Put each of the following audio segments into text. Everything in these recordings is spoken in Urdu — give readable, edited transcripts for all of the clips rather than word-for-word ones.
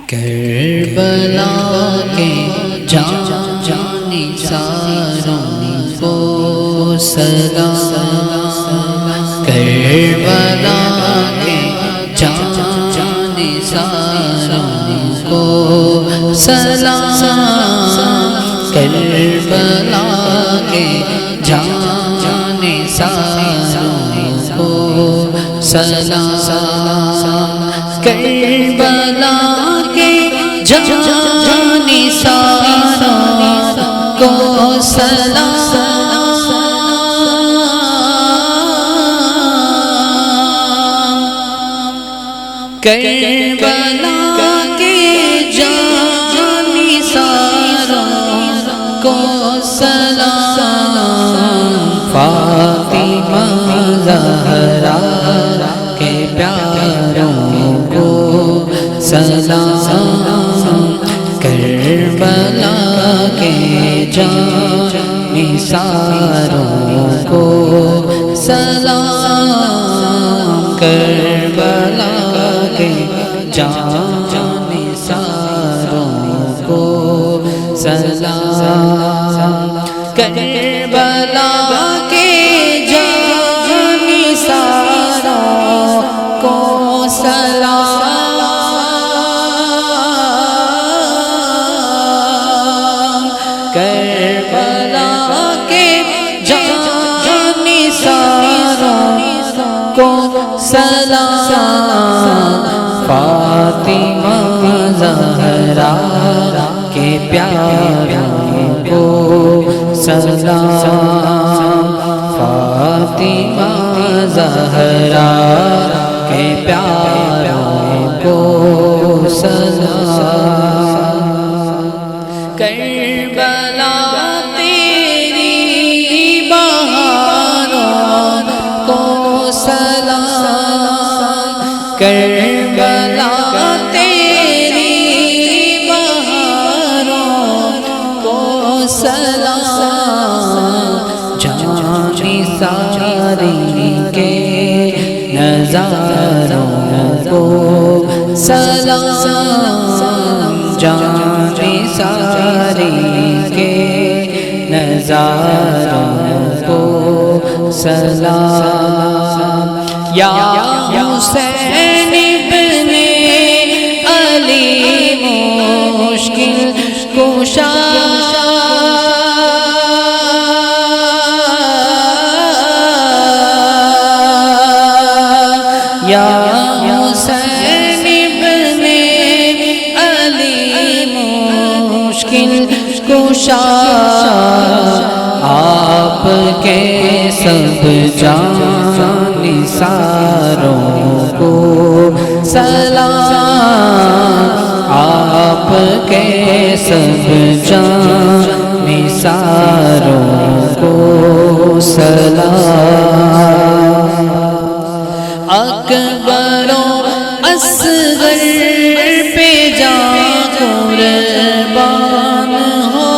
کربلا کے جانثاروں کو سلام، کربلا کے جانثاروں کو سلام، کربلا کے جانثاروں کو سلام، کربلا کے جانثاروں کو سلام، کربلا کے جانثاروں کو سلام، فاطمہ زہرا کے پیاروں کو سلام، کربلا کے جانثاروں کو سلام، کربلا کے جانثاروں کو سلام، کربلا کے جانثاروں کو سلام، کربلا کے جانثاروں کو سلام، فاطمہ زہرا کے پیاروں کو سلام، فاطمہ زہرا کے پیاروں کو سلام، کربلا تیری بہاروں کو سلام، کربلا تیری بہاروں کو سلام، جانثاری کے نظاروں کو سلام، جانثاری کے نظاروں کو سلام، یا حسین ابن علی مشکل کشا، یا حسین ابن علی مشکل کشا، آپ کے سب جانثاروں کو سلام، آپ کے سب جانثاروں کو سلام، اکبر و اصغر پہ جا قربان ہو،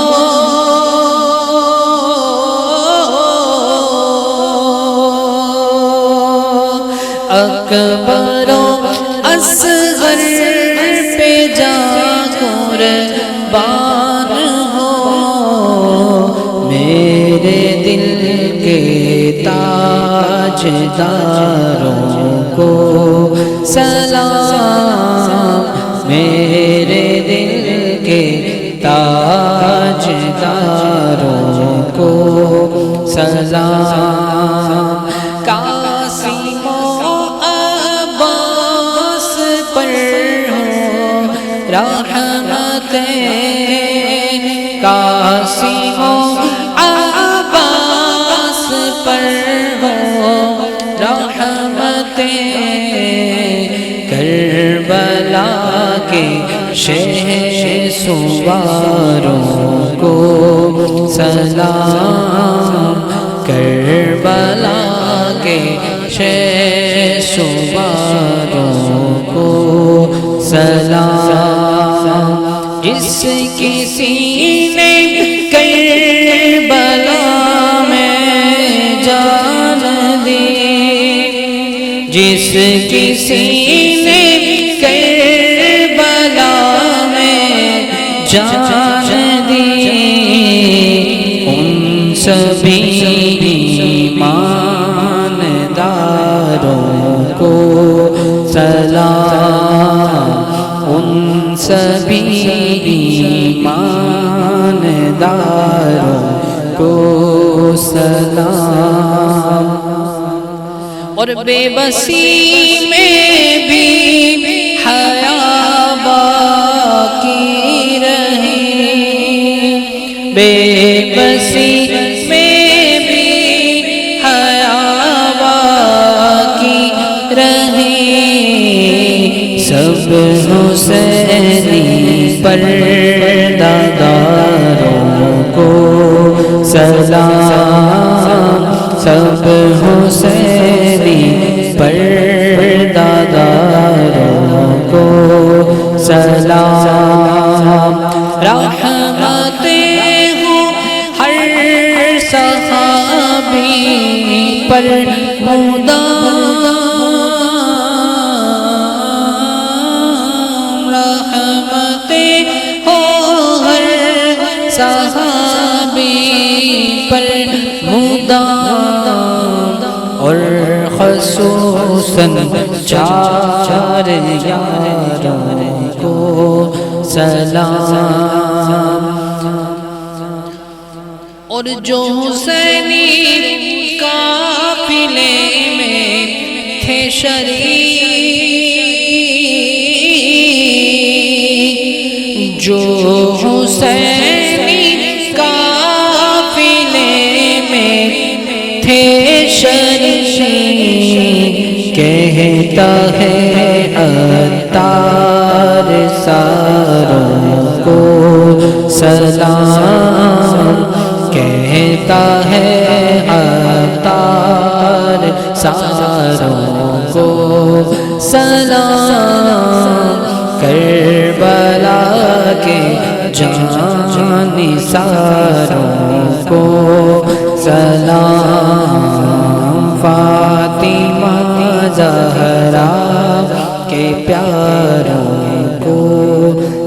اکبر و اصغر پہ جا قربان ہو، میرے دل کے تاجداروں کو سلام، میرے دل کے تاجداروں کو سلام، قاسم و عباس پر ہو رحمتیں، قاسم و عباس پر ہو رحمتیں، کربلا کے شہ سواروں کو سلام، کربلا کے شہ سواروں کو سلام، جس کی سینے کربلا میں جان دی، جس کی سینے کربلا جان دی ان سبھی ایمانداروں کو سلام، ان سبھی ایمانداروں کو سلام۔ اور بے بسی میں بھی حیا باقی رہے، بے بسی میں بھی حیا باقی رہے، سب حسینی پرداداروں کو سلام، سب حسینی پرداداروں کو سلام۔ رحمتیں ہوں ہر صحابی پر مدام، رحمتیں ہوں ہر صحابی پر مدام، اور خصوصاً چار یاروں کو سلام۔ اور جو حسینی قافلے میں تھے شریک، جو حسینی قافلے میں تھے شریک، کہتا ہے عطار ساروں کو سلام، کہتا ہے عطار ساروں کو سلام، کربلا کے جانثاروں کو سلام، فاطمہ زہرا کے پیاروں کو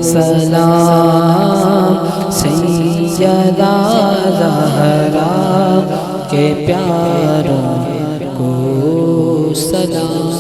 سلام، سیدہ زہرا کے پیاروں کو سلام۔